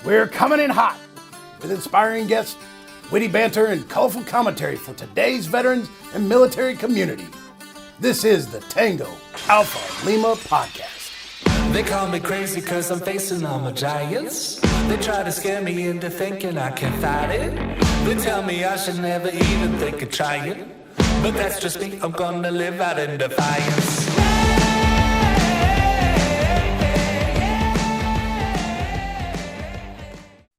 We're coming in hot with inspiring guests, witty banter, and colorful commentary for today's veterans and military community. This is the Tango Alpha Lima podcast. They call me crazy cause I'm facing all my giants. They try to scare me into thinking I can fight it. They tell me I should never even think of trying. But that's just me, I'm gonna live out in defiance.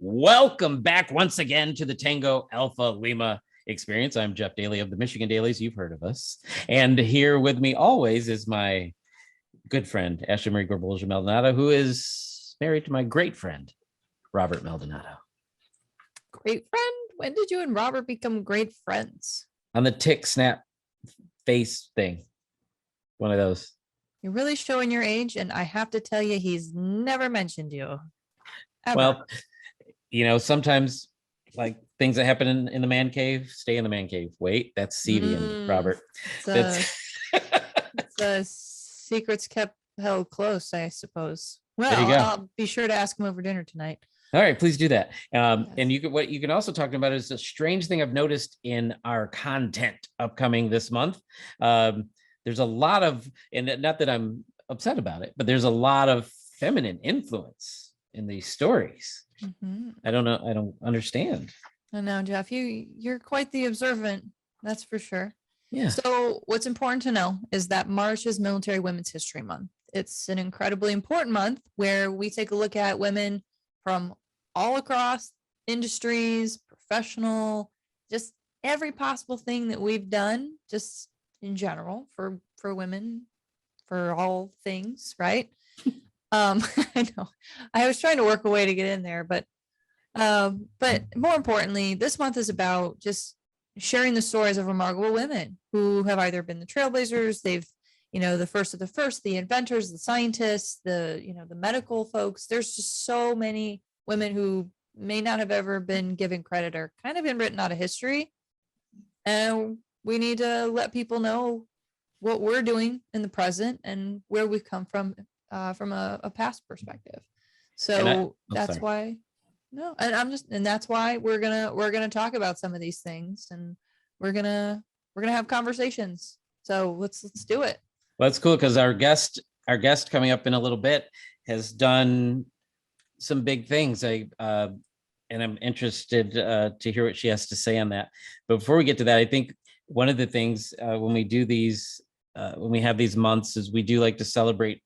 Welcome back once again to the Tango Alpha Lima experience. I'm Jeff Daly of the Michigan Dailies. You've heard of us. And here with me always is my good friend, Ashley Marie Gorbolja Maldonado, who is married to my great friend, Robert Maldonado. Great friend? When did you and Robert become great friends? On the tick snap face thing. One of those. You're really showing your age, and I have to tell you, he's never mentioned you. Ever. Well, you know, sometimes like things that happen in the man cave, stay in the man cave. Wait, that's Sevian, Robert. It's secrets kept held close, I suppose. Well, there you go. I'll be sure to ask him over dinner tonight. All right, please do that. Yes. And what you can also talk about is a strange thing I've noticed in our content upcoming this month. There's a lot of, and not that I'm upset about it, but there's a lot of feminine influence in these stories. Mm-hmm. I don't know. I don't understand. I know, Jeff, you're quite the observant. That's for sure. Yeah. So what's important to know is that March is Military Women's History Month. It's an incredibly important month where we take a look at women from all across industries, professional, just every possible thing that we've done, just in general for women, for all things, right? I know I was trying to work a way to get in there, but more importantly, this month is about just sharing the stories of remarkable women who have either been the trailblazers, they've, the first of the first, the inventors, the scientists, the medical folks. There's just so many women who may not have ever been given credit or kind of been written out of history. And we need to let people know what we're doing in the present and where we've come from a past perspective. So that's why that's why we're gonna talk about some of these things, and we're gonna have conversations. So let's do it. Well, that's cool because our guest coming up in a little bit has done some big things. And I'm interested to hear what she has to say on that. But before we get to that, I think one of the things when we do these, when we have these months, is we do like to celebrate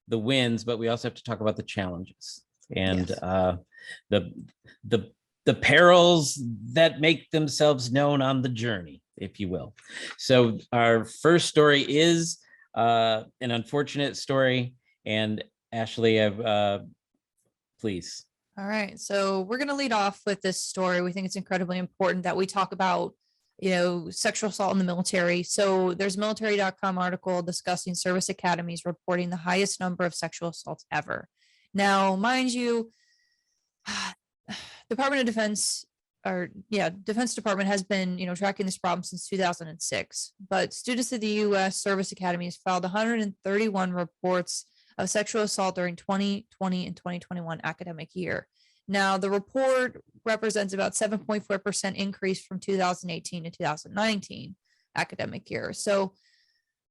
the wins, but we also have to talk about the challenges and the perils that make themselves known on the journey, if you will. So our first story is an unfortunate story, and Ashley, please. All right, so we're going to lead off with this story. We think it's incredibly important that we talk about sexual assault in the military. So there's a military.com article discussing service academies reporting the highest number of sexual assaults ever. Now, mind you, Department of Defense Defense Department has been, tracking this problem since 2006, but students of the U.S. service academies filed 131 reports of sexual assault during 2020 and 2021 academic year. Now, the report represents about 7.4% increase from 2018 to 2019 academic year. So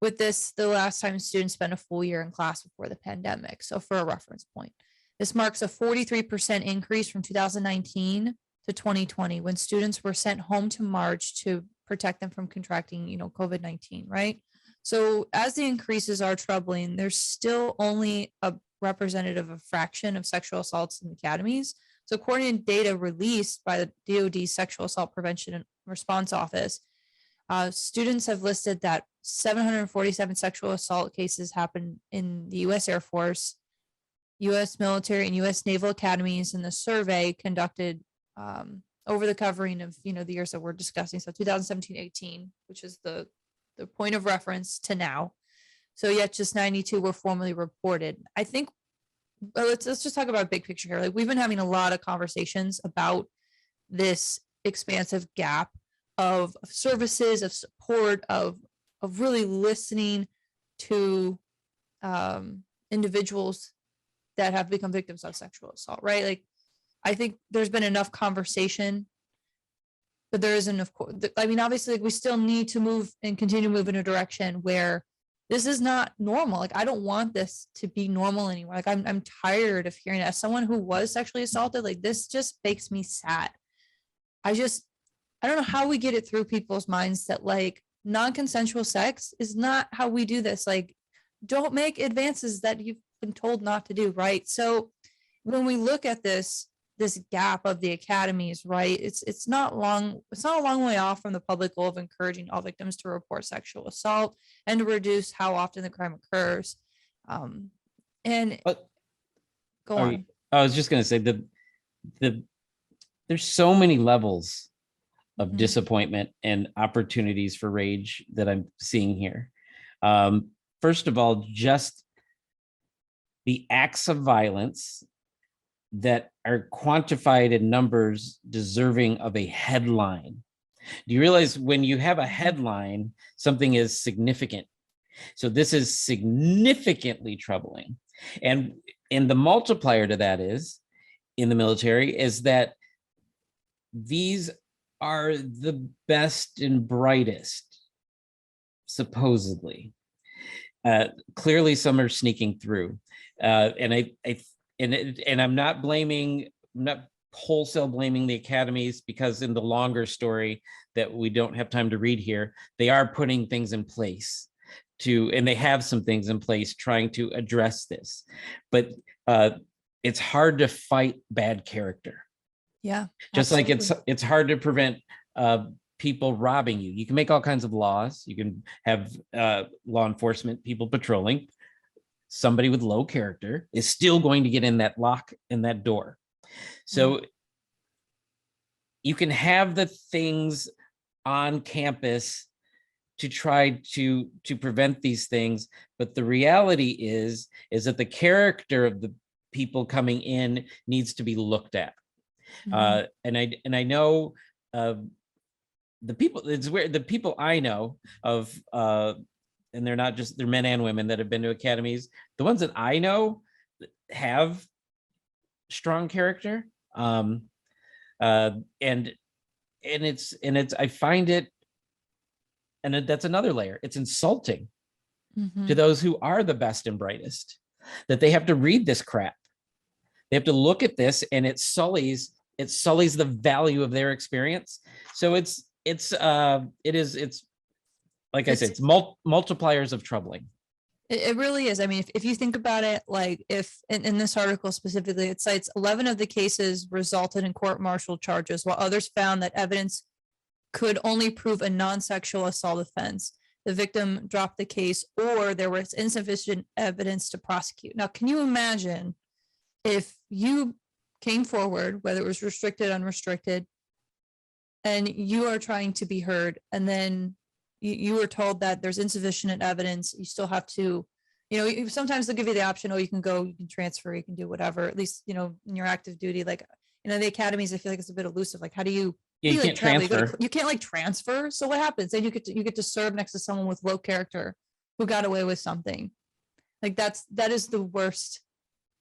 with this, the last time students spent a full year in class before the pandemic. So for a reference point, this marks a 43% increase from 2019 to 2020 when students were sent home to March to protect them from contracting, COVID-19, right? So as the increases are troubling, there's still only a representative of fraction of sexual assaults in academies. So according to data released by the DoD Sexual Assault Prevention and Response Office, students have listed that 747 sexual assault cases happened in the U.S. Air Force, U.S. military, and U.S. Naval academies in the survey conducted over the covering of, the years that we're discussing. So 2017-18, which is the point of reference to now. So yet just 92 were formally reported. I think let's just talk about big picture here. Like, we've been having a lot of conversations about this expansive gap of services, of support, of really listening to individuals that have become victims of sexual assault, right? Like, I think there's been enough conversation, but there isn't, of course, I mean, obviously, like, we still need to move and continue to move in a direction where this is not normal. Like, I don't want this to be normal anymore. Like, I'm tired of hearing it. As someone who was sexually assaulted, like, this just makes me sad. I don't know how we get it through people's minds that, like, non-consensual sex is not how we do this. Like, don't make advances that you've been told not to do, right? So when we look at this gap of the academies, right, it's not a long way off from the public goal of encouraging all victims to report sexual assault and to reduce how often the crime occurs. And But go on. I was just going to say there's so many levels of disappointment and opportunities for rage that I'm seeing here. First of all, just the acts of violence that are quantified in numbers deserving of a headline. Do you realize when you have a headline, something is significant? So this is significantly troubling. And the multiplier to that is, in the military, is that these are the best and brightest, supposedly. Clearly, some are sneaking through, and I'm not wholesale blaming the academies, because in the longer story that we don't have time to read here, they are putting things in place and they have some things in place trying to address this. But it's hard to fight bad character. Yeah. Just absolutely. like it's hard to prevent people robbing you. You can make all kinds of laws. You can have law enforcement people patrolling. Somebody with low character is still going to get in that lock in that door. So you can have the things on campus to try to prevent these things, but the reality is that the character of the people coming in needs to be looked at. And I know the people, it's where the people I know of, and they're men and women that have been to academies. The ones that I know have strong character. And it's I find it, and that's another layer. It's insulting to those who are the best and brightest, that they have to read this crap. They have to look at this, and it sullies the value of their experience. So it's like I said, it's multipliers of troubling. It really is. I mean, if you think about it, like if in this article specifically, it cites 11 of the cases resulted in court-martial charges, while others found that evidence could only prove a non-sexual assault offense. The victim dropped the case, or there was insufficient evidence to prosecute. Now, can you imagine if you came forward, whether it was restricted, unrestricted, and you are trying to be heard, and then you were told that there's insufficient evidence, you still have to, sometimes they'll give you the option, you can go, you can transfer, you can do whatever, at least, in your active duty, like, the academies, I feel like it's a bit elusive. Like, how do you, you can't transfer. You can't like transfer. So what happens? Then you get to serve next to someone with low character who got away with something. Like that is the worst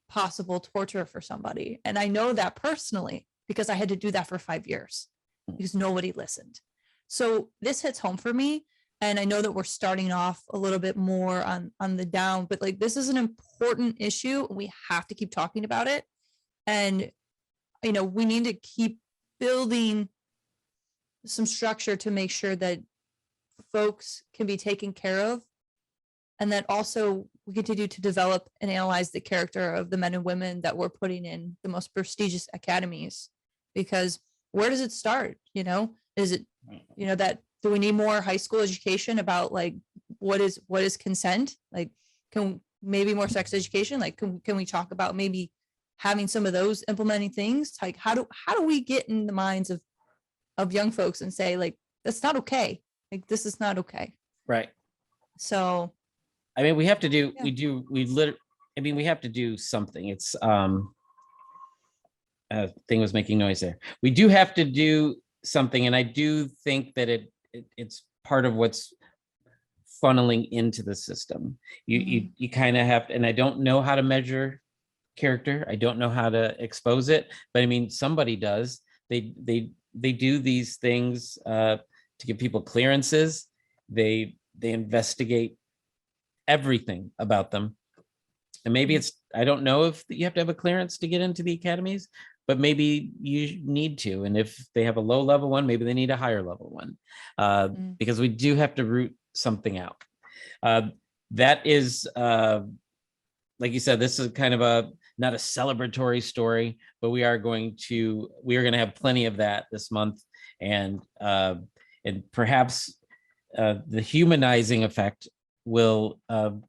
possible torture for somebody. And I know that personally, because I had to do that for 5 years because nobody listened. So this hits home for me. And I know that we're starting off a little bit more on the down, but like, this is an important issue. We have to keep talking about it. And, we need to keep building some structure to make sure that folks can be taken care of. And that also we continue to develop and analyze the character of the men and women that we're putting in the most prestigious academies. Because where does it start? Is it, that do we need more high school education about like what is consent? Like, can maybe more sex education? Like, can we talk about maybe having some of those implementing things? Like, how do we get in the minds of young folks and say, like, that's not okay. Like, this is not okay. Right. So, I mean, we have to do, yeah. we have to do something. It's, thing was making noise there. We do have to do something. And I do think that it's part of what's funneling into the system. You kind of have to, and I don't know how to measure character. I don't know how to expose it, but I mean, somebody does. They do these things to give people clearances. They investigate everything about them. And maybe it's, I don't know if you have to have a clearance to get into the academies, but maybe you need to. And if they have a low level one, maybe they need a higher level one, because we do have to root something out. That is, like you said, this is kind of not a celebratory story, but we are going to have plenty of that this month. And perhaps the humanizing effect will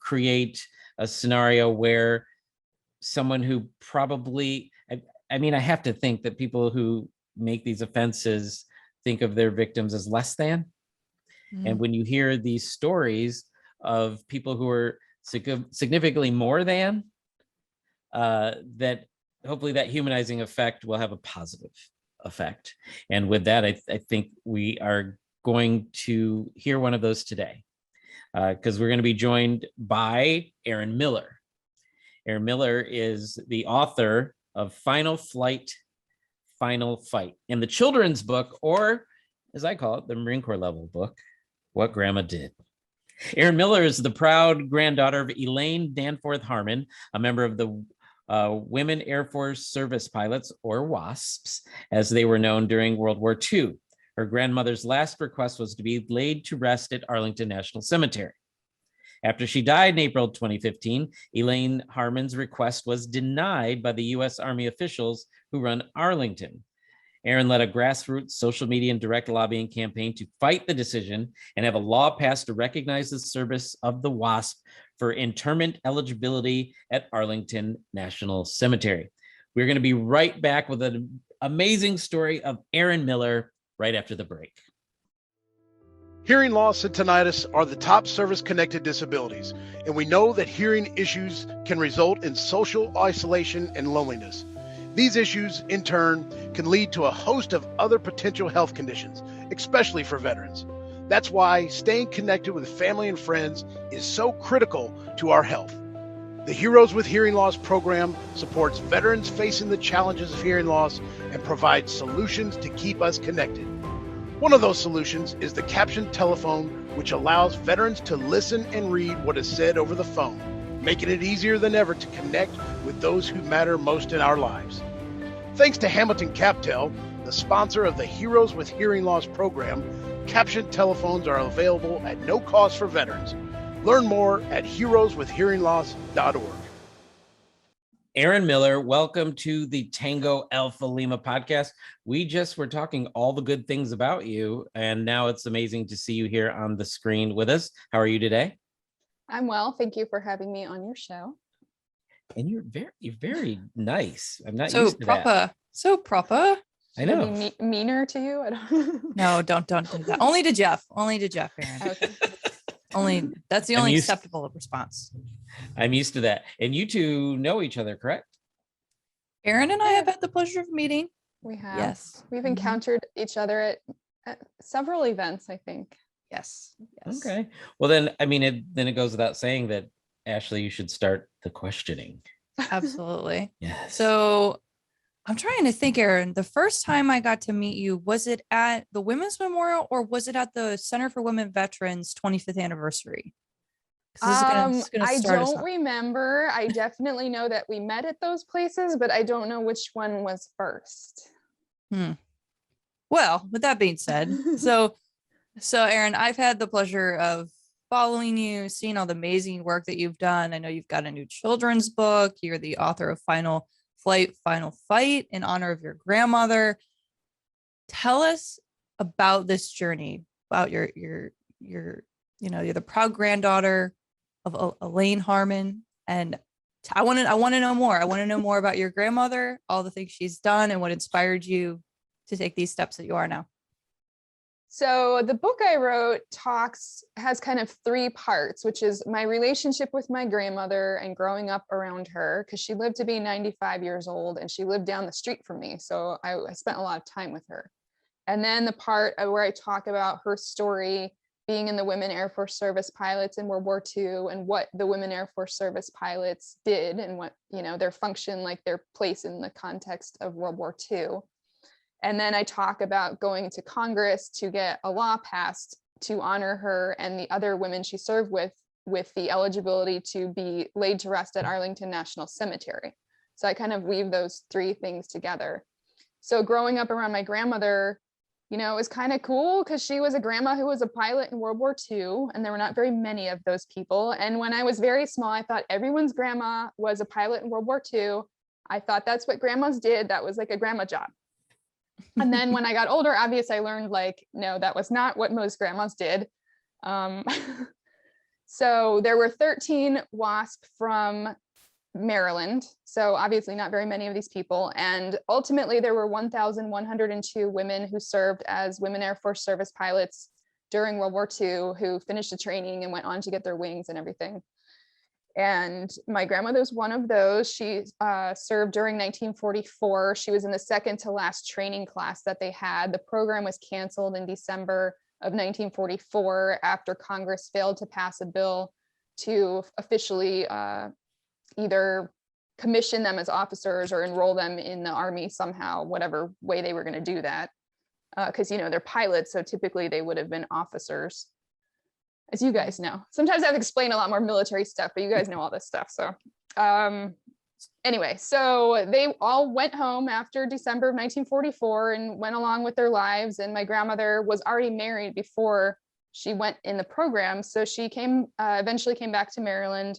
create a scenario where someone who probably, I mean, I have to think that people who make these offenses think of their victims as less than. And when you hear these stories of people who are significantly more than, that hopefully that humanizing effect will have a positive effect. And with that, I think we are going to hear one of those today, because we're going to be joined by Erin Miller. Erin Miller is the author of Final Flight, Final Fight, in the children's book, or as I call it, the Marine Corps level book, What Grandma Did. Erin Miller is the proud granddaughter of Elaine Danforth Harmon, a member of the Women Airforce Service Pilots, or WASPs, as they were known during World War II. Her grandmother's last request was to be laid to rest at Arlington National Cemetery. After she died in April 2015, Elaine Harmon's request was denied by the U.S. Army officials who run Arlington. Erin led a grassroots social media and direct lobbying campaign to fight the decision and have a law passed to recognize the service of the WASP for interment eligibility at Arlington National Cemetery. We're going to be right back with an amazing story of Erin Miller right after the break. Hearing loss and tinnitus are the top service-connected disabilities, and we know that hearing issues can result in social isolation and loneliness. These issues, in turn, can lead to a host of other potential health conditions, especially for veterans. That's why staying connected with family and friends is so critical to our health. The Heroes with Hearing Loss program supports veterans facing the challenges of hearing loss and provides solutions to keep us connected. One of those solutions is the captioned telephone, which allows veterans to listen and read what is said over the phone, making it easier than ever to connect with those who matter most in our lives. Thanks to Hamilton CapTel, the sponsor of the Heroes with Hearing Loss program, captioned telephones are available at no cost for veterans. Learn more at heroeswithhearingloss.org. Erin Miller, welcome to the Tango Alpha Lima podcast. We just were talking all the good things about you, and now it's amazing to see you here on the screen with us. How are you today? I'm well. Thank you for having me on your show. And you're very nice. I'm not So used to proper. that. So proper. I know. Maybe meaner to you? I don't. No, don't do that. Only to Jeff. Only to Jeff, Erin. Okay. Only that's the only acceptable response. I'm used to that. And you two know each other, correct? Erin and I have had the pleasure of meeting. We have. Yes. We've encountered each other at several events, I think. Yes. Okay. Well, then, I mean, it goes without saying that, Ashley, you should start the questioning. Absolutely. Yes. So I'm trying to think, Erin, the first time I got to meet you, was it at the Women's Memorial or was it at the Center for Women Veterans 25th anniversary? I don't remember. I definitely know that we met at those places, but I don't know which one was first. Well, with that being said, so Erin, I've had the pleasure of following you, seeing all the amazing work that you've done. I know you've got a new children's book. You're the author of Final Flight, Final Fight in honor of your grandmother. Tell us about this journey, about you're the proud granddaughter of Elaine Harmon. And I want to know more. I want to know more about your grandmother, all the things she's done and what inspired you to take these steps that you are now. So the book I wrote has kind of three parts, which is my relationship with my grandmother and growing up around her, because she lived to be 95 years old and she lived down the street from me. So I spent a lot of time with her. And then the part where I talk about her story being in the Women Airforce Service Pilots in World War II and what the Women Airforce Service Pilots did and what, their function, like their place in the context of World War II. And then I talk about going to Congress to get a law passed to honor her and the other women she served with the eligibility to be laid to rest at Arlington National Cemetery. So I kind of weave those three things together. So growing up around my grandmother, it was kind of cool because she was a grandma who was a pilot in World War II, and there were not very many of those people. And when I was very small, I thought everyone's grandma was a pilot in World War II. I thought that's what grandmas did. That was like a grandma job. And then when I got older, obviously I learned no, that was not what most grandmas did. So there were 13 WASP from Maryland. So obviously not very many of these people. And ultimately there were 1,102 women who served as Women Air Force Service Pilots during World War II, who finished the training and went on to get their wings and everything. And my grandmother was one of those. She served during 1944. She was in the second to last training class that they had. The program was canceled in December of 1944 after Congress failed to pass a bill to officially either commission them as officers or enroll them in the Army somehow, whatever way they were going to do that. Because, they're pilots, so typically they would have been officers, as you guys know. Sometimes I have to explain a lot more military stuff, but you guys know all this stuff. So anyway, so they all went home after December of 1944 and went along with their lives. And my grandmother was already married before she went in the program. So she eventually came back to Maryland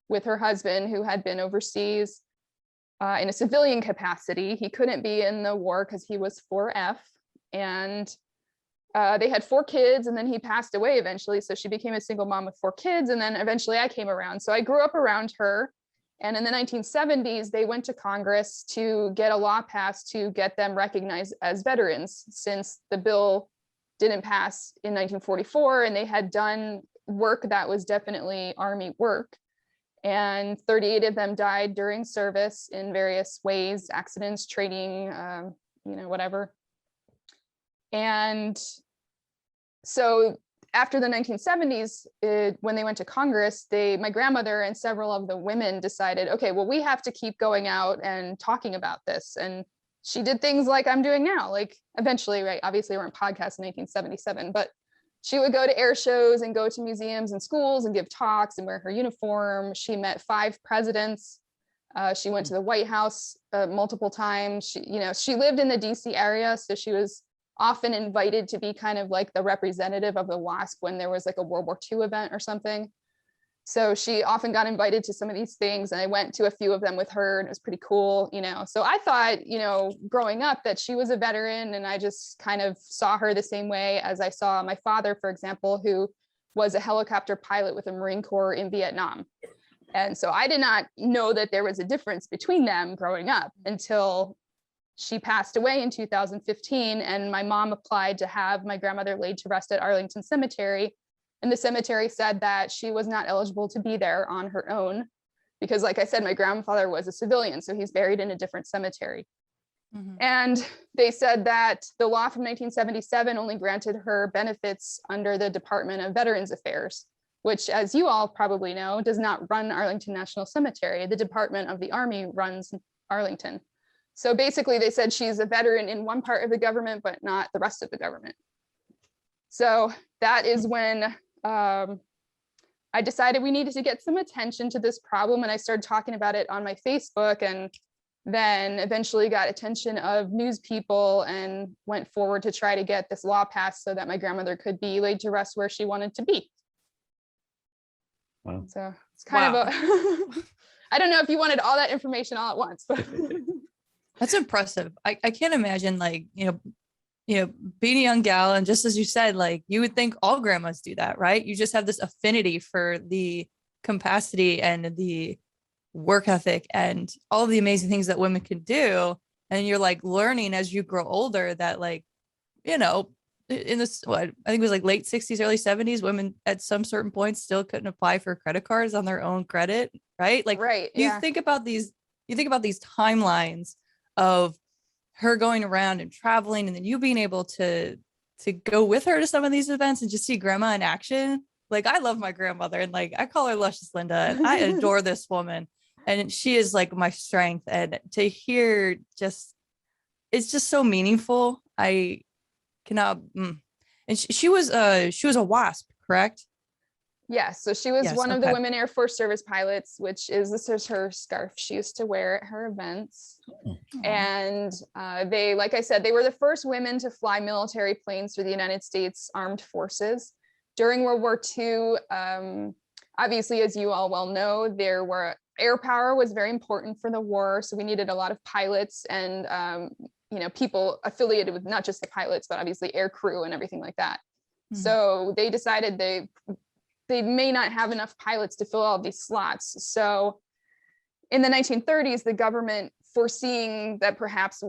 with her husband, who had been overseas in a civilian capacity. He couldn't be in the war because he was 4F, and they had 4 kids, and then he passed away eventually. So she became a single mom with 4 kids. And then eventually I came around. So I grew up around her. And in the 1970s, they went to Congress to get a law passed to get them recognized as veterans, since the bill didn't pass in 1944 and they had done work that was definitely Army work. And 38 of them died during service in various ways, accidents, training, whatever. And so after the 1970s, when they went to Congress, my grandmother and several of the women decided, okay, well, we have to keep going out and talking about this. And she did things like I'm doing now, like eventually, right? Obviously, we're on podcasts in 1977, but she would go to air shows and go to museums and schools and give talks and wear her uniform. She met 5 presidents. She went to the White House multiple times. She lived in the DC area, so she was often invited to be kind of like the representative of the WASP when there was like a World War II event or something. So she often got invited to some of these things, and I went to a few of them with her, and it was pretty cool, So I thought, growing up, that she was a veteran, and I just kind of saw her the same way as I saw my father, for example, who was a helicopter pilot with the Marine Corps in Vietnam. And so I did not know that there was a difference between them growing up until she passed away in 2015, and my mom applied to have my grandmother laid to rest at Arlington Cemetery. And the cemetery said that she was not eligible to be there on her own because, like I said, my grandfather was a civilian, so he's buried in a different cemetery. Mm-hmm. And they said that the law from 1977 only granted her benefits under the Department of Veterans Affairs, which, as you all probably know, does not run Arlington National Cemetery. The Department of the Army runs Arlington. So basically they said she's a veteran in one part of the government, but not the rest of the government. So that is when I decided we needed to get some attention to this problem. And I started talking about it on my Facebook, and then eventually got attention of news people and went forward to try to get this law passed so that my grandmother could be laid to rest where she wanted to be. Wow. So it's kind of I don't know if you wanted all that information all at once, but that's impressive. I can't imagine being a young gal, and just as you said, you would think all grandmas do that, right? You just have this affinity for the capacity and the work ethic and all of the amazing things that women can do. And you're learning as you grow older that in this, I think it was late 60s, early 70s, women at some certain points still couldn't apply for credit cards on their own credit, right? Right. You think about these timelines of her going around and traveling, and then you being able to to go with her to some of these events and just see grandma in action. Like, I love my grandmother, and like, I call her Luscious Linda, and I adore this woman, and she is like my strength. And to hear it's just so meaningful. I cannot. And she was a WASP, correct? Yes, so she was Yes, one of the okay. Women Airforce Service Pilots, this is her scarf she used to wear at her events. And they, like I said, they were the first women to fly military planes for the United States Armed Forces. During World War II, obviously, as you all well know, air power was very important for the war. So we needed a lot of pilots and people affiliated with not just the pilots, but obviously air crew and everything like that. So they decided they may not have enough pilots to fill all these slots. So in the 1930s, the government, foreseeing that perhaps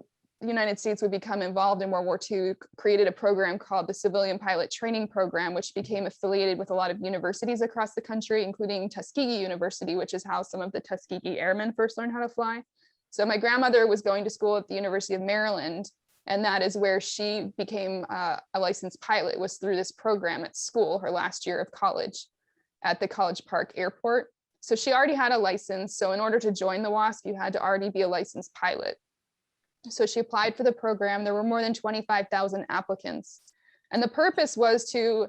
the United States would become involved in World War II, created a program called the Civilian Pilot Training Program, which became affiliated with a lot of universities across the country, including Tuskegee University, which is how some of the Tuskegee Airmen first learned how to fly. So my grandmother was going to school at the University of Maryland, and that is where she became a licensed pilot, was through this program at school, her last year of college at the College Park Airport. So she already had a license. So in order to join the WASP, you had to already be a licensed pilot. So she applied for the program. There were more than 25,000 applicants. And the purpose was to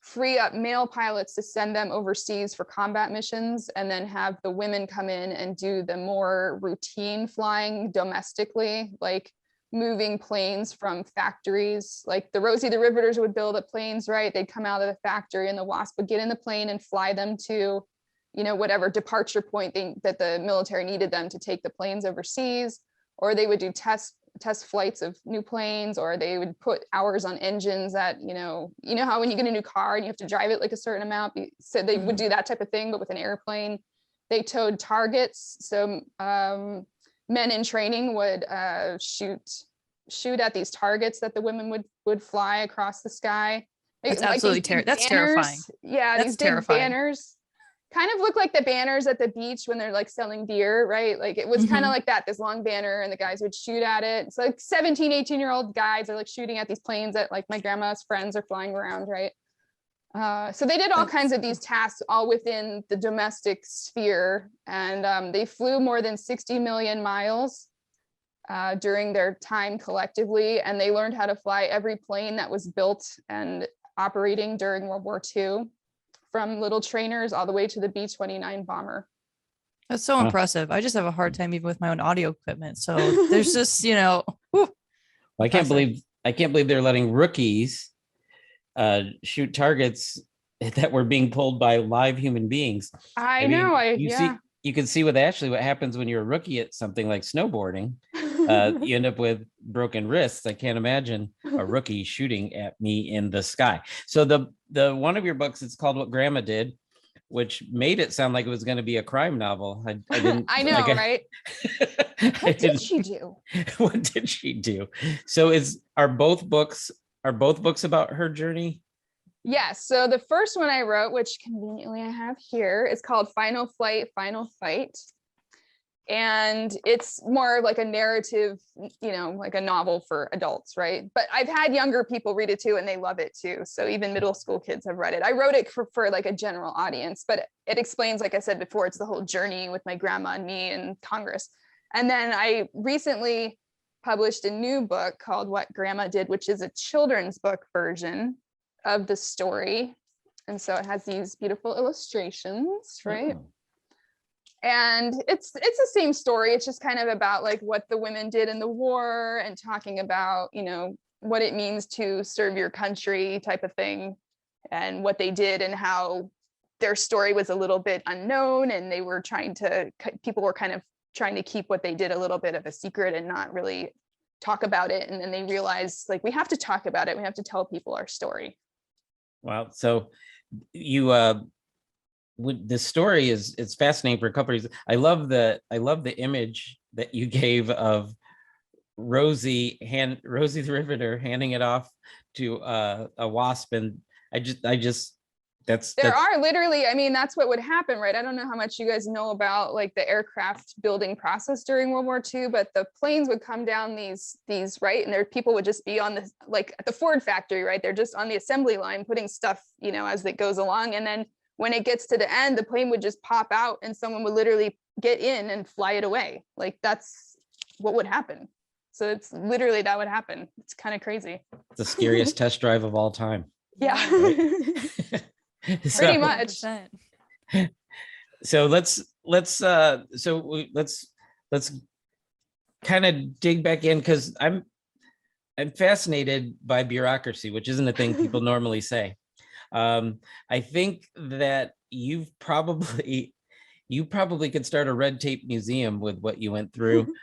free up male pilots to send them overseas for combat missions, and then have the women come in and do the more routine flying domestically, like moving planes from factories. Like the Rosie the Riveters would build the planes, right? They'd come out of the factory, and the WASP would get in the plane and fly them to, whatever departure point that the military needed them to take the planes overseas. Or they would do test flights of new planes, or they would put hours on engines that, how when you get a new car and you have to drive it like a certain amount. So they would do that type of thing, but with an airplane. They towed targets. So men in training would shoot at these targets that the women would fly across the sky. That's absolutely that's terrifying. Yeah, that's these big terrifying. Banners kind of look like the banners at the beach when they're like selling beer, right? Like it was kind of like that, this long banner, and the guys would shoot at it. It's like 17, 18-year-old guys are like shooting at these planes that like my grandma's friends are flying around, right? So they did all kinds of these tasks all within the domestic sphere. And they flew more than 60 million miles during their time collectively. And they learned how to fly every plane that was built and operating during World War II, from little trainers all the way to the B-29 bomber. That's so impressive. I just have a hard time even with my own audio equipment. So there's just, I can't believe they're letting rookies shoot targets that were being pulled by live human beings. I know. You can see with Ashley what happens when you're a rookie at something like snowboarding. You end up with broken wrists. I can't imagine a rookie shooting at me in the sky. So the one of your books, it's called What Grandma Did, which made it sound like it was going to be a crime novel. I didn't. I know, right? What did she do? What did she do? So are both books about her journey? Yes. So the first one I wrote, which conveniently I have here, is called Final Flight, Final Fight. And it's more like a narrative, like a novel for adults, right? But I've had younger people read it too, and they love it too. So even middle school kids have read it. I wrote it for like a general audience, but it explains, like I said before, it's the whole journey with my grandma and me and Congress. And then I recently published a new book called What Grandma Did, which is a children's book version of the story. And so it has these beautiful illustrations, right? Oh. And it's the same story. It's just kind of about like what the women did in the war, and talking about, what it means to serve your country type of thing, and what they did, and how their story was a little bit unknown, and people were kind of trying to keep what they did a little bit of a secret and not really talk about it. And then they realized, like, we have to talk about it. We have to tell people our story. Wow. So you the story it's fascinating for a couple of reasons. I love the image that you gave of Rosie the Riveter handing it off to a WASP, and I just There are literally, I mean, that's what would happen, right? I don't know how much you guys know about like the aircraft building process during World War II, but the planes would come down these, right? And there people would just be on the, like at the Ford factory, right? They're just on the assembly line putting stuff, you know, as it goes along. And then when it gets to the end, the plane would just pop out and someone would literally get in and fly it away. Like that's what would happen. So it's literally that would happen. It's kind of crazy. The scariest test drive of all time. Yeah. Right? Pretty much. 100%. So let's kind of dig back in, because I'm fascinated by bureaucracy, which isn't a thing people normally say. I think that you probably could start a red tape museum with what you went through.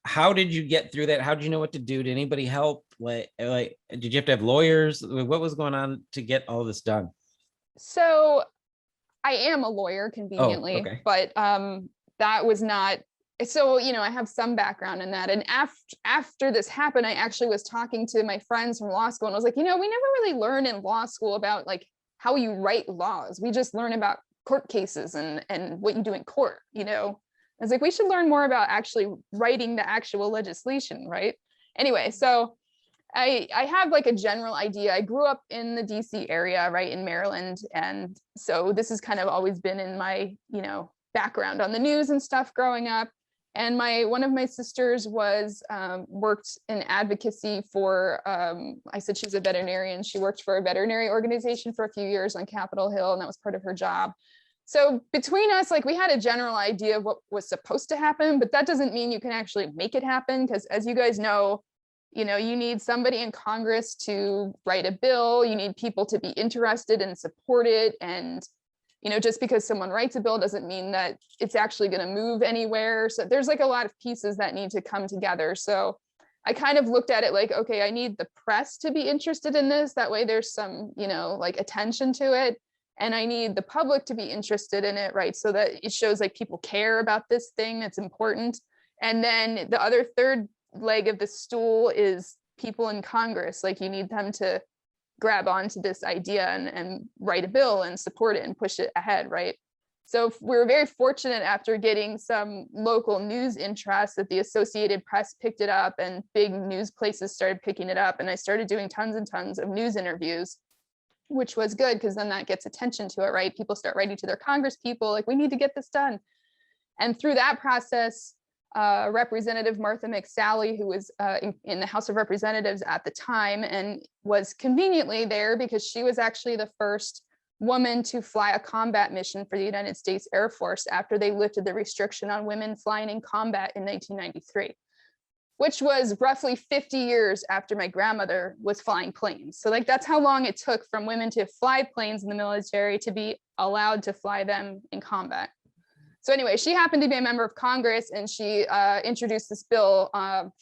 How did you get through that? How did you know what to do? Did anybody help? Like, did you have to have lawyers? What was going on to get all this done? So I am a lawyer conveniently, okay. but that was not, so, you know, I have some background in that. And after this happened, I actually was talking to my friends from law school and I was like, you know, we never really learn in law school about like how you write laws. We just learn about court cases and what you do in court, you know. I was like, we should learn more about actually writing the actual legislation, right? Anyway, so I have like a general idea. I grew up in the DC area, right, in Maryland. And so this has kind of always been in my, you know, background on the news and stuff growing up. And one of my sisters was worked in advocacy for, I said she's a veterinarian. She worked for a veterinary organization for a few years on Capitol Hill, and that was part of her job. So between us, like we had a general idea of what was supposed to happen, but that doesn't mean you can actually make it happen. Because as you guys know, you need somebody in Congress to write a bill. You need people to be interested and support it. And, you know, just because someone writes a bill doesn't mean that it's actually going to move anywhere. So there's like a lot of pieces that need to come together. So I kind of looked at it like, okay, I need the press to be interested in this. That way there's some, you know, like attention to it. And I need the public to be interested in it, right? So that it shows like people care about this thing that's important. And then the other third leg of the stool is people in Congress. Like you need them to grab onto this idea and write a bill and support it and push it ahead, right? So we were very fortunate after getting some local news interest that the Associated Press picked it up and big news places started picking it up. And I started doing tons and tons of news interviews, which was good because then that gets attention to it, right? People start writing to their Congress people, like, we need to get this done. And through that process, Representative Martha McSally, who was in the House of Representatives at the time and was conveniently there because she was actually the first woman to fly a combat mission for the United States Air Force after they lifted the restriction on women flying in combat in 1993. Which was roughly 50 years after my grandmother was flying planes. So like that's how long it took from women to fly planes in the military to be allowed to fly them in combat. So anyway, she happened to be a member of Congress and she introduced this bill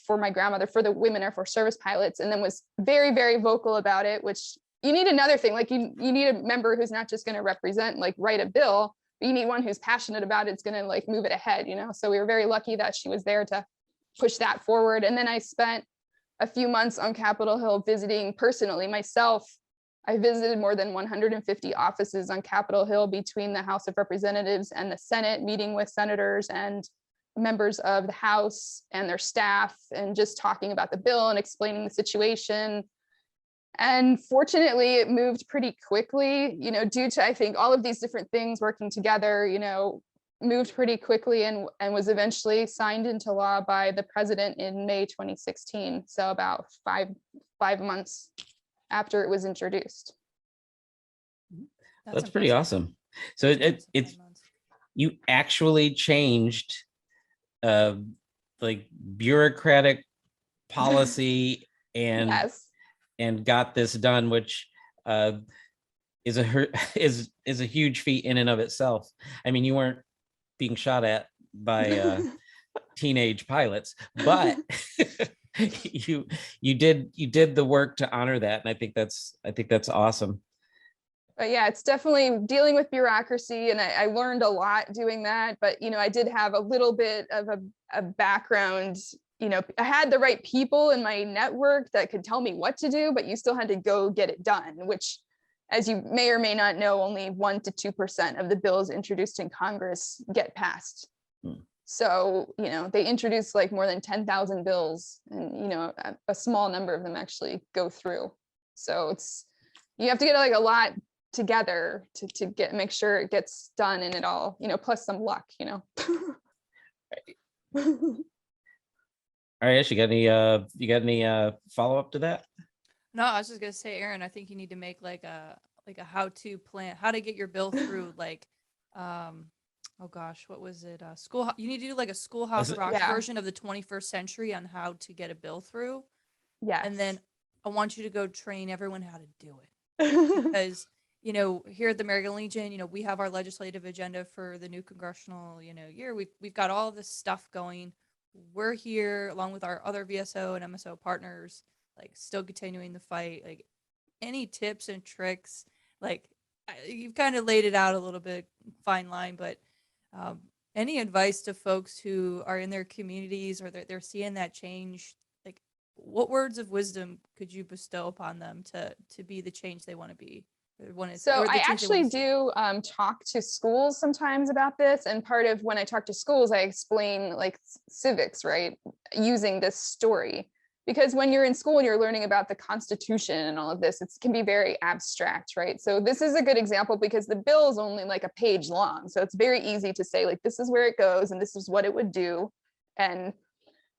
for my grandmother for the Women Airforce Service Pilots, and then was very, very vocal about it, which you need another thing. Like you need a member who's not just gonna represent, like write a bill, but you need one who's passionate about it, it's gonna like move it ahead, you know? So we were very lucky that she was there to push that forward. And then I spent a few months on Capitol Hill visiting personally myself. I visited more than 150 offices on Capitol Hill between the House of Representatives and the Senate, meeting with senators and members of the House and their staff, and just talking about the bill and explaining the situation. And fortunately, it moved pretty quickly, you know, due to, I think, all of these different things working together, you know, moved pretty quickly and was eventually signed into law by the president in May 2016. So about five months after it was introduced. That's pretty awesome. So it's you actually changed like bureaucratic policy and Yes. and got this done, which is a huge feat in and of itself. I mean, you weren't being shot at by teenage pilots, but you did the work to honor that, and I think that's awesome. But yeah, it's definitely dealing with bureaucracy, and I learned a lot doing that. But you know, I did have a little bit of a background. You know, I had the right people in my network that could tell me what to do, but you still had to go get it done, which as you may or may not know, only 1 to 2% of the bills introduced in Congress get passed. So, you know, they introduce like more than 10,000 bills, and, you know, a small number of them actually go through. So you have to get like a lot together to make sure it gets done, and it all, you know, plus some luck, you know. All right, Ash, you got any follow up to that? No, I was just gonna say, Erin, I think you need to make like a how-to plan, how to get your bill through, like, oh gosh, what was it? You need to do like a Schoolhouse Rock Yeah. version of the 21st century on how to get a bill through. Yes. And then I want you to go train everyone how to do it. Because, you know, here at the American Legion, you know, we have our legislative agenda for the new congressional, you know, year. We've got all this stuff going. We're here along with our other VSO and MSO partners, like still continuing the fight. Like, any tips and tricks, like, you've kind of laid it out a little bit, fine line, but any advice to folks who are in their communities, or they're seeing that change? Like, what words of wisdom could you bestow upon them to be the change they want to be? So I actually do talk to schools sometimes about this, and part of when I talk to schools, I explain like civics, right, using this story. Because when you're in school and you're learning about the Constitution and all of this, it can be very abstract, right? So this is a good example because the bill is only like a page long. So it's very easy to say, like, this is where it goes and this is what it would do. And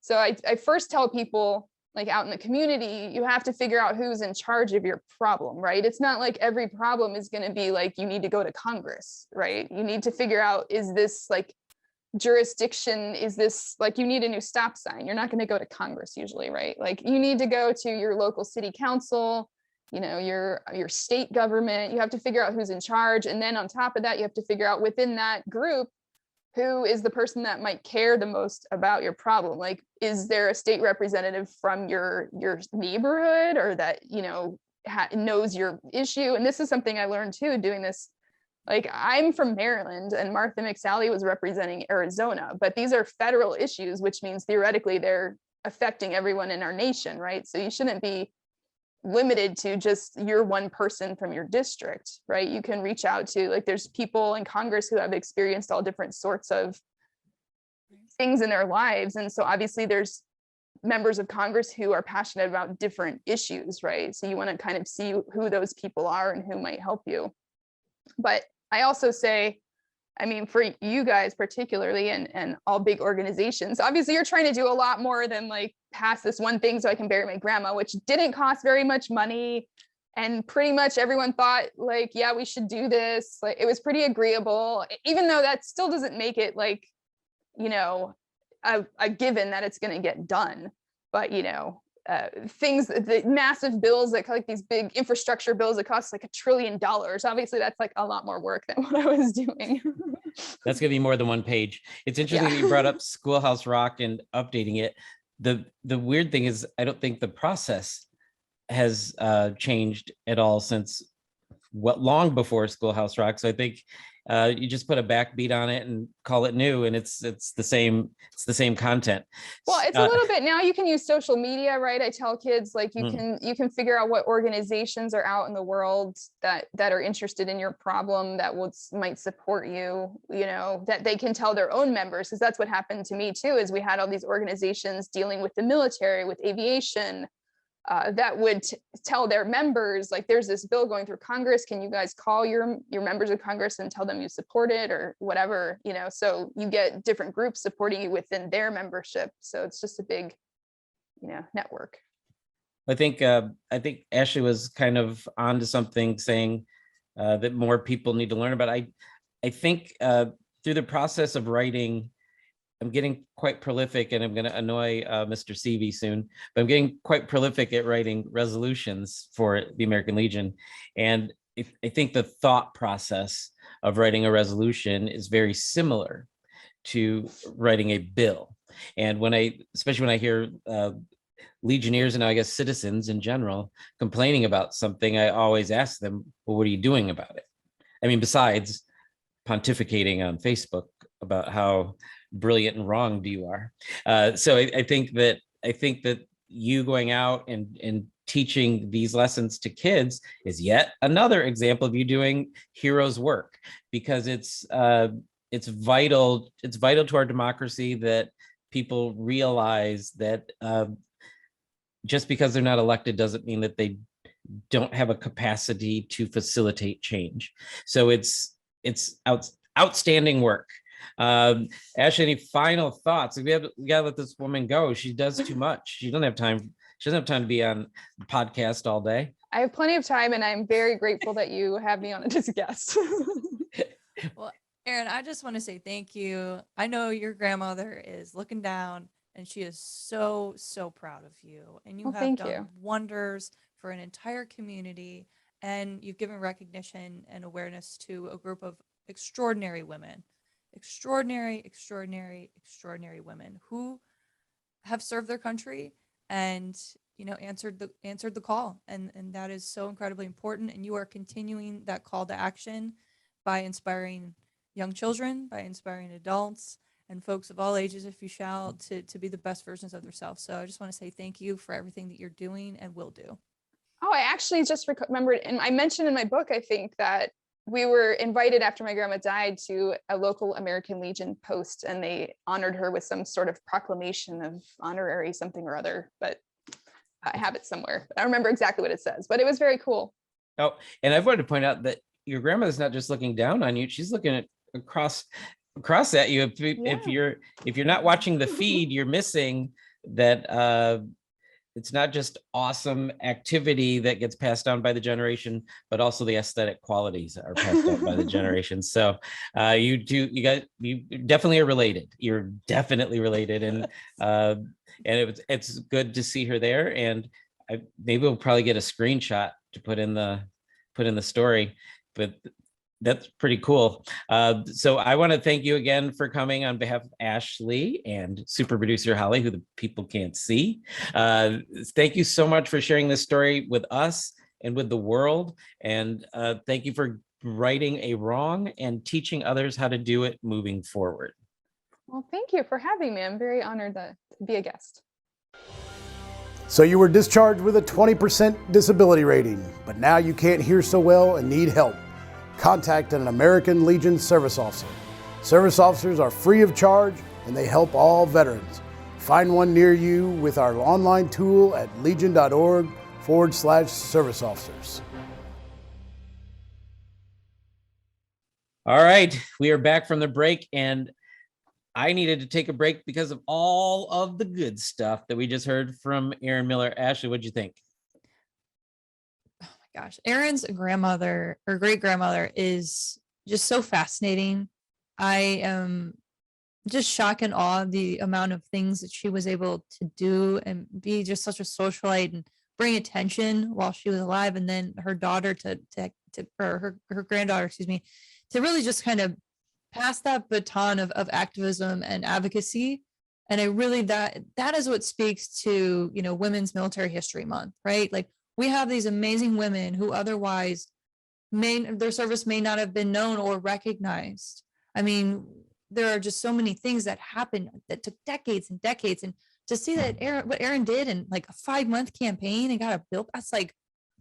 so I first tell people, like, out in the community, you have to figure out who's in charge of your problem, right? It's not like every problem is going to be like, you need to go to Congress, right? You need to figure out, is this like jurisdiction, is this like, you need a new stop sign, you're not going to go to Congress usually, right? Like, you need to go to your local city council, you know, your state government. You have to figure out who's in charge, and then on top of that, you have to figure out within that group who is the person that might care the most about your problem. Like, is there a state representative from your neighborhood, or that, you know, knows your issue? And this is something I learned too doing this. Like, I'm from Maryland and Martha McSally was representing Arizona, but these are federal issues, which means theoretically they're affecting everyone in our nation, right? So you shouldn't be limited to just your one person from your district, right? You can reach out to, like, there's people in Congress who have experienced all different sorts of things in their lives. And so obviously there's members of Congress who are passionate about different issues, right? So you want to kind of see who those people are and who might help you. But I also say, I mean, for you guys particularly, and all big organizations, obviously you're trying to do a lot more than like pass this one thing so I can bury my grandma, which didn't cost very much money. And pretty much everyone thought like, yeah, we should do this. Like, it was pretty agreeable, even though that still doesn't make it like, you know, a given that it's going to get done. But, you know, things, the massive bills that, like these big infrastructure bills that cost like $1 trillion. Obviously, that's like a lot more work than what I was doing. That's gonna be more than one page. It's interesting that you brought up Schoolhouse Rock and updating it. The weird thing is, I don't think the process has changed at all since long before Schoolhouse Rock. So I think you just put a backbeat on it and call it new, and it's the same content. Well, it's a little bit now. You can use social media, right? I tell kids like you can figure out what organizations are out in the world that are interested in your problem, that might support you, you know, that they can tell their own members, because that's what happened to me too, is we had all these organizations dealing with the military, with aviation, that would tell their members, like, there's this bill going through Congress. Can you guys call your members of Congress and tell them you support it, or whatever, you know? So you get different groups supporting you within their membership. So it's just a big, you know, network. I think Ashley was kind of onto something, saying that more people need to learn about it. I think through the process of writing, I'm getting quite prolific, and I'm going to annoy Mr. Seavey soon, but I'm getting quite prolific at writing resolutions for the American Legion. And I think the thought process of writing a resolution is very similar to writing a bill. And especially when I hear Legionnaires, and I guess citizens in general, complaining about something, I always ask them, well, what are you doing about it? I mean, besides pontificating on Facebook about how brilliant and wronged you are. So I think that you going out and teaching these lessons to kids is yet another example of you doing heroes work, because it's vital to our democracy that people realize that just because they're not elected doesn't mean that they don't have a capacity to facilitate change. So it's outstanding work. Ashley, any final thoughts? We gotta let this woman go. She does too much. She doesn't have time to be on the podcast all day. I have plenty of time, and I'm very grateful that you have me on as a guest. Well, Erin, I just want to say thank you. I know your grandmother is looking down, and she is so, so proud of you. And you have done wonders for an entire community, and you've given recognition and awareness to a group of extraordinary women, extraordinary women who have served their country and, you know, answered the call. And that is so incredibly important. And you are continuing that call to action by inspiring young children, by inspiring adults and folks of all ages, if you shall, to be the best versions of themselves. So I just want to say thank you for everything that you're doing and will do. Oh, I actually just remembered, and I mentioned in my book, I think, that we were invited after my grandma died to a local American Legion post, and they honored her with some sort of proclamation of honorary something or other, but I have it somewhere. I don't remember exactly what it says, but it was very cool. Oh, and I wanted to point out that your grandmother's not just looking down on you, she's looking across at you. If you're not watching the feed, you're missing that it's not just awesome activity that gets passed down by the generation, but also the aesthetic qualities are passed down by the generation. So you definitely are related. You're definitely related, and it's good to see her there. And maybe we'll probably get a screenshot to put in the story, but that's pretty cool. So I want to thank you again for coming on behalf of Ashley and super producer Holly, who the people can't see. Thank you so much for sharing this story with us and with the world. And thank you for righting a wrong and teaching others how to do it moving forward. Well, thank you for having me. I'm very honored to be a guest. So you were discharged with a 20% disability rating, but now you can't hear so well and need help. Contact an American Legion service officer. Service officers are free of charge and they help all veterans. Find one near you with our online tool at legion.org/service officers. All right, we are back from the break, and I needed to take a break because of all of the good stuff that we just heard from Erin Miller. Ashley, what'd you think? Gosh, Erin's grandmother or great grandmother is just so fascinating. I am just shocked and awe the amount of things that she was able to do and be just such a socialite and bring attention while she was alive. And then her daughter or her granddaughter, excuse me, to really just kind of pass that baton of activism and advocacy. And I really, that is what speaks to, you know, Women's Military History Month, right? Like, we have these amazing women who otherwise their service may not have been known or recognized. I mean, there are just so many things that happened that took decades and decades. And to see that what Erin did in like a 5-month campaign and got it built, that's like,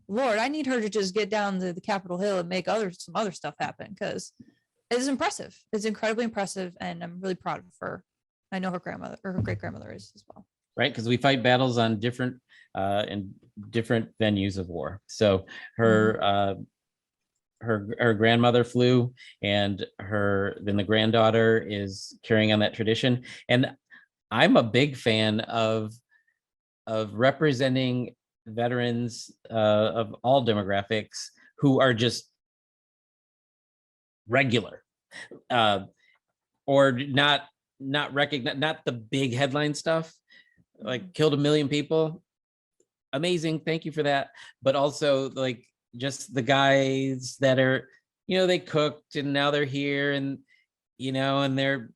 Lord, I need her to just get down to the Capitol Hill and make some other stuff happen, because it's impressive. It's incredibly impressive. And I'm really proud of her. I know her grandmother or her great grandmother is as well. Right, because we fight battles on different in different venues of war. So her grandmother flew, and then the granddaughter is carrying on that tradition. And I'm a big fan of representing veterans of all demographics who are just regular or not recognized, not the big headline stuff. Like killed 1 million people. Amazing. Thank you for that. But also like just the guys that are, you know, they cooked and now they're here and, you know, and they're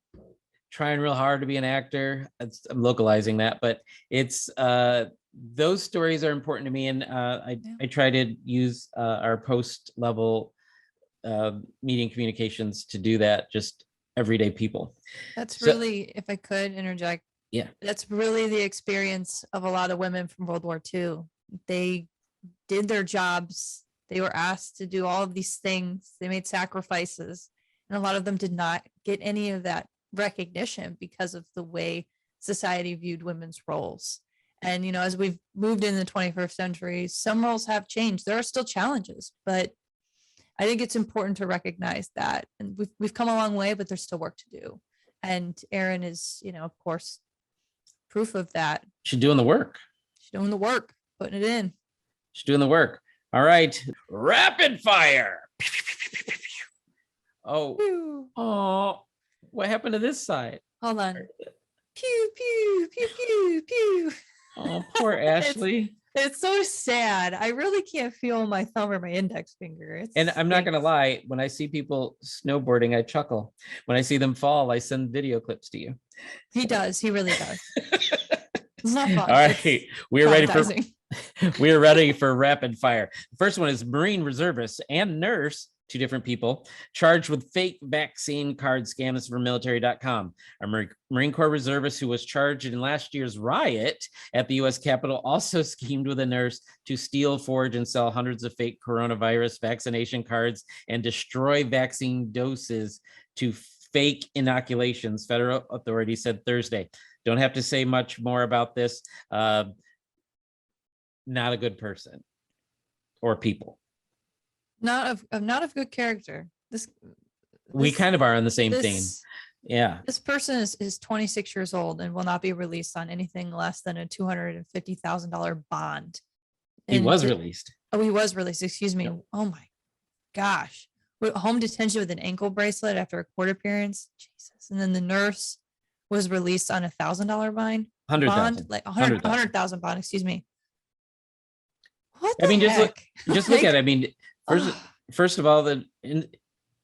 trying real hard to be an actor. I'm localizing that, but it's those stories are important to me. And I try to use our post level meeting communications to do that. Just everyday people. That's really, if I could interject. Yeah, that's really the experience of a lot of women from World War II. they did their jobs. They were asked to do all of these things. They made sacrifices, and a lot of them did not get any of that recognition because of the way society viewed women's roles. And, as we've moved in the 21st century, some roles have changed. There are still challenges, but I think it's important to recognize that. And we've come a long way, but there's still work to do. And Erin is, of course, proof of that. She's doing the work. She's doing the work, putting it in. She's doing the work. All right. Rapid fire. Oh, Pew. what happened to this side? Hold on. Pew, pew, pew, pew, pew. Oh, poor Ashley. It's so sad. I really can't feel my thumb or my index finger. And I'm not going to lie, when I see people snowboarding, I chuckle. When I see them fall, I send video clips to you. He does. He really does. It's not fun. All right. We are ready for rapid fire. The first one is Marine reservist and nurse, two different people, charged with fake vaccine card scams from military.com. A Marine Corps reservist who was charged in last year's riot at the U.S. Capitol also schemed with a nurse to steal, forge, and sell hundreds of fake coronavirus vaccination cards and destroy vaccine doses to fake inoculations, federal authorities said Thursday. Don't have to say much more about this. Not a good person or people. Not of good character. We kind of are on the same thing. Yeah. This person is 26 years old and will not be released on anything less than a $250,000 bond. He was released. Oh, he was released. Excuse me. Yep. Oh my gosh. Home detention with an ankle bracelet after a court appearance. Jesus. And then the nurse was released on $1,000 bond. 100,000. Like 100,000 bond. Excuse me. What the I mean, heck? just look at it. I mean, first of all, the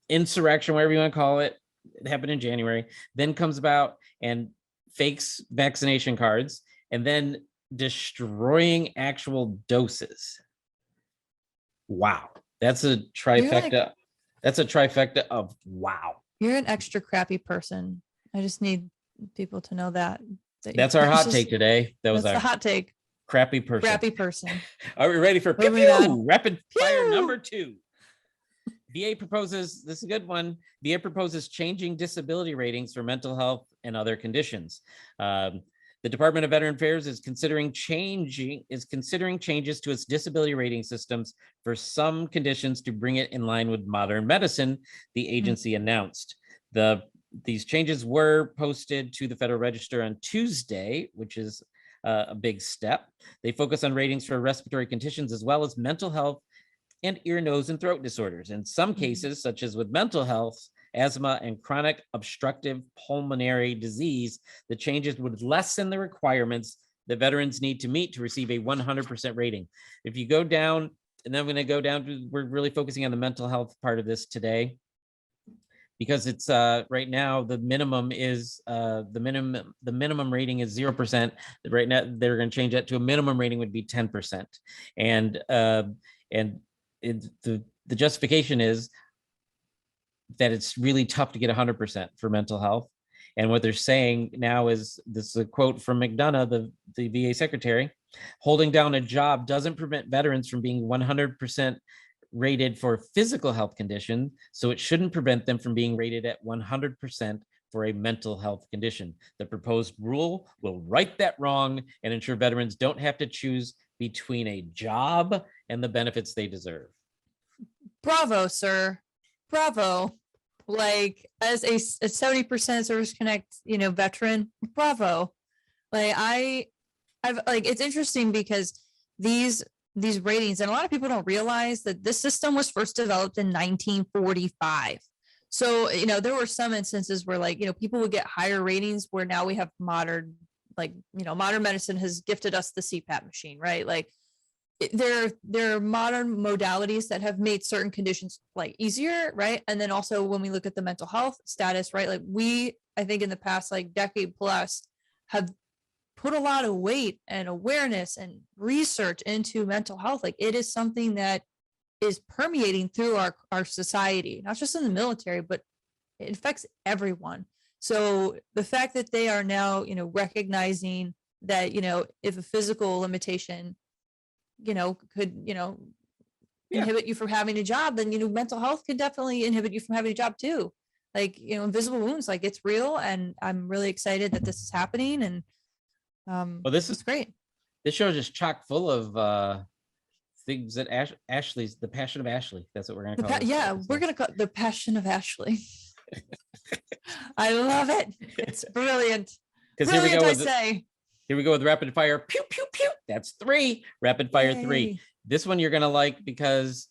insurrection, whatever you want to call it, it happened in January, then comes about and fakes vaccination cards, and then destroying actual doses. Wow. That's a trifecta. That's a trifecta of wow. You're an extra crappy person. I just need people to know that. That's our hot take today. That's the hot take. Crappy person. Crappy person. Are we ready for rapid fire number 2? VA proposes, this is a good one. VA proposes changing disability ratings for mental health and other conditions. The Department of Veteran Affairs is considering changes to its disability rating systems for some conditions to bring it in line with modern medicine, the agency announced. These changes were posted to the Federal Register on Tuesday, which is a big step. They focus on ratings for respiratory conditions as well as mental health and ear, nose, and throat disorders. In some cases, such as with mental health, asthma, and chronic obstructive pulmonary disease, the changes would lessen the requirements that veterans need to meet to receive a 100% rating. If you go down, and then I'm going to go down to, we're really focusing on the mental health part of this today, because it's right now the minimum is the minimum rating is 0%. Right now they're going to change that to a minimum rating would be 10%, and the justification is that it's really tough to get 100% for mental health. And what they're saying now is, this is a quote from McDonough, the VA secretary: holding down a job doesn't prevent veterans from being 100% rated for physical health condition, so it shouldn't prevent them from being rated at 100% for a mental health condition. The proposed rule will right that wrong and ensure veterans don't have to choose between a job and the benefits they deserve. Bravo, sir. Bravo. Like, as a 70% Service Connect, veteran, bravo. Like, I've like, it's interesting because these ratings, and a lot of people don't realize that this system was first developed in 1945. So, there were some instances where, like, people would get higher ratings, where now we have modern medicine has gifted us the CPAP machine, right? Like, there are modern modalities that have made certain conditions like easier, right? And then also when we look at the mental health status, right? Like, I think in the past like decade plus have put a lot of weight and awareness and research into mental health. Like, it is something that is permeating through our society, not just in the military, but it affects everyone. So the fact that they are now, recognizing that, if a physical limitation could, Yeah. inhibit you from having a job, then, mental health could definitely inhibit you from having a job too. Like, invisible wounds, like it's real. And I'm really excited that this is happening. And Well, this it's is great. this show is just chock full of things that Ashley's the passion of Ashley. That's what we're gonna call it. Yeah, we're going to call it the passion of Ashley. I love it. It's brilliant. Because here we go with say. here we go with rapid fire. Pew pew pew. That's 3. Rapid fire 3. Yay. This one you're gonna like because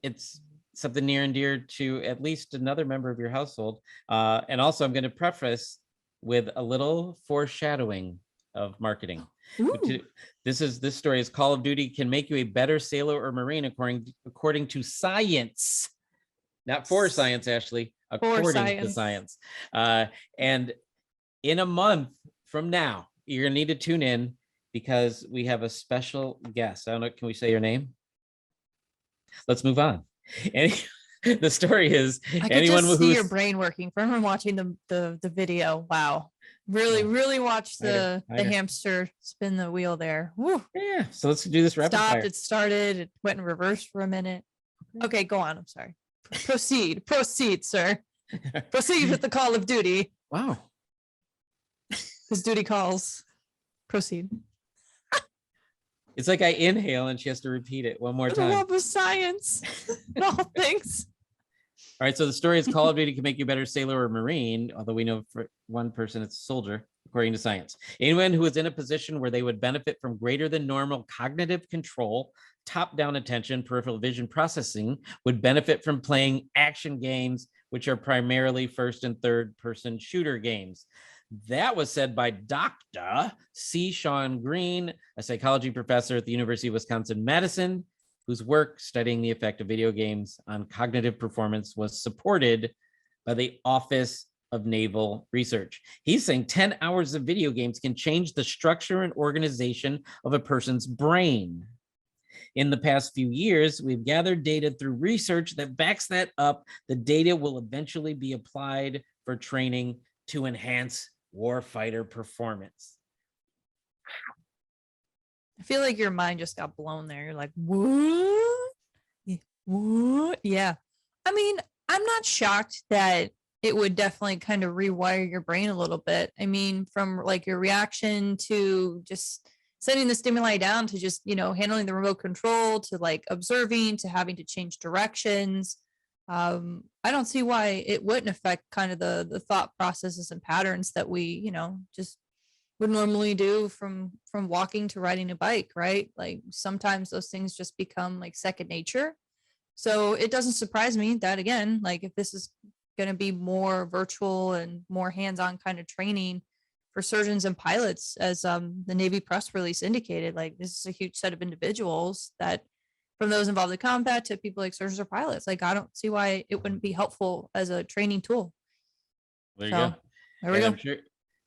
it's something near and dear to at least another member of your household. And also, I'm going to preface with a little foreshadowing of marketing. Ooh. This story is Call of Duty can make you a better sailor or marine according to science, not for science, Ashley. According to science. And in a month from now, you're gonna need to tune in because we have a special guest. I don't know. Can we say your name? Let's move on. The story is I could anyone just see who's your brain working from watching the video. Wow. Really watch the hamster spin the wheel there. Woo. yeah. So let's do this rapid Stopped, fire. it started, it went in reverse for a minute. Okay, go on. I'm sorry. Proceed, sir. Proceed with the Call of Duty. Wow. Because duty calls. Proceed. It's like I inhale and she has to repeat it one more For the time. love of science. And all things. All right, so the story is Call of Duty can make you a better sailor or marine, although we know for one person it's a soldier, according to science. Anyone who is in a position where they would benefit from greater than normal cognitive control, top-down attention, peripheral vision processing would benefit from playing action games, which are primarily first and third person shooter games. That was said by Dr. C. Sean Green, a psychology professor at the University of Wisconsin-Madison, whose work studying the effect of video games on cognitive performance was supported by the Office of Naval Research. He's saying 10 hours of video games can change the structure and organization of a person's brain. In the past few years, we've gathered data through research that backs that up. The data will eventually be applied for training to enhance warfighter performance. I feel like your mind just got blown there. You're like, what? What? Yeah. I mean, I'm not shocked that it would definitely kind of rewire your brain a little bit. I mean, from like your reaction to just setting the stimuli down to just, handling the remote control to like observing to having to change directions. I don't see why it wouldn't affect kind of the thought processes and patterns that we, just would normally do from walking to riding a bike, right? Like sometimes those things just become like second nature. So it doesn't surprise me that, again, like if this is going to be more virtual and more hands-on kind of training for surgeons and pilots, as the Navy press release indicated, like this is a huge set of individuals that, from those involved in combat to people like surgeons or pilots, like I don't see why it wouldn't be helpful as a training tool. There you go. There we And go. I'm sure,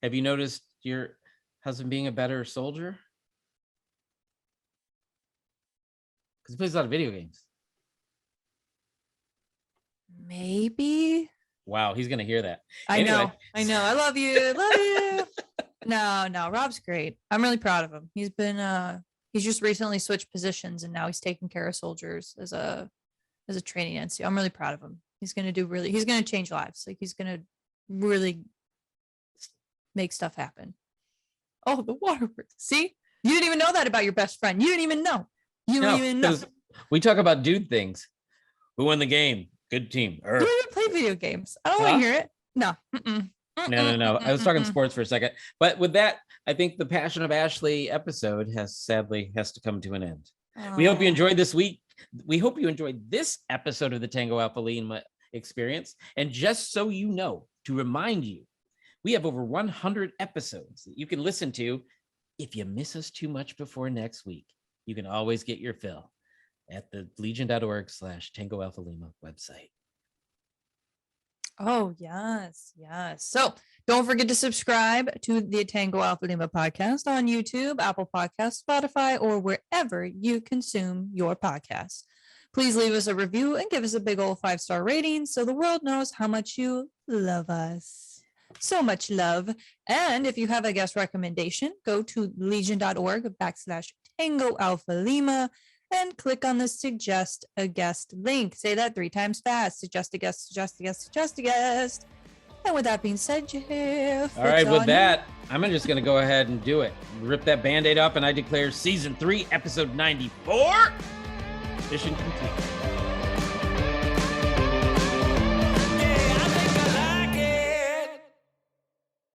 have you noticed your husband being a better soldier? Because he plays a lot of video games. Maybe. Wow, he's gonna hear that. I know. Anyway. I love you. Love you. No, Rob's great. I'm really proud of him. He's just recently switched positions and now he's taking care of soldiers as a training NCO. I'm really proud of him. He's going to change lives. Like he's going to really make stuff happen. Oh, the waterworks. See, you didn't even know that about your best friend. You didn't even know. We talk about dude things. Who won the game? Good team. You don't even play video games. I don't want to hear it. No. No. I was talking sports for a second. But with that, I think the Passion of Ashley episode has to come to an end. We hope you enjoyed this week. We hope you enjoyed this episode of the Tango Alpha Lima experience. And just so you know, to remind you, we have over 100 episodes that you can listen to. If you miss us too much before next week, you can always get your fill at the legion.org/Tango Alpha Lima website. Oh, yes. So don't forget to subscribe to the Tango Alpha Lima podcast on YouTube, Apple Podcasts, Spotify, or wherever you consume your podcasts. Please leave us a review and give us a big old 5-star rating so the world knows how much you love us. So much love. And if you have a guest recommendation, go to legion.org/Tango Tango Alpha Lima and click on the suggest a guest link. Say that 3 times fast. Suggest a guest, suggest a guest, suggest a guest. And with that being said, Jeff. All right, it's with on that, I'm just going to go ahead and do it. Rip that Band-Aid up, and I declare season 3, episode 94, mission complete.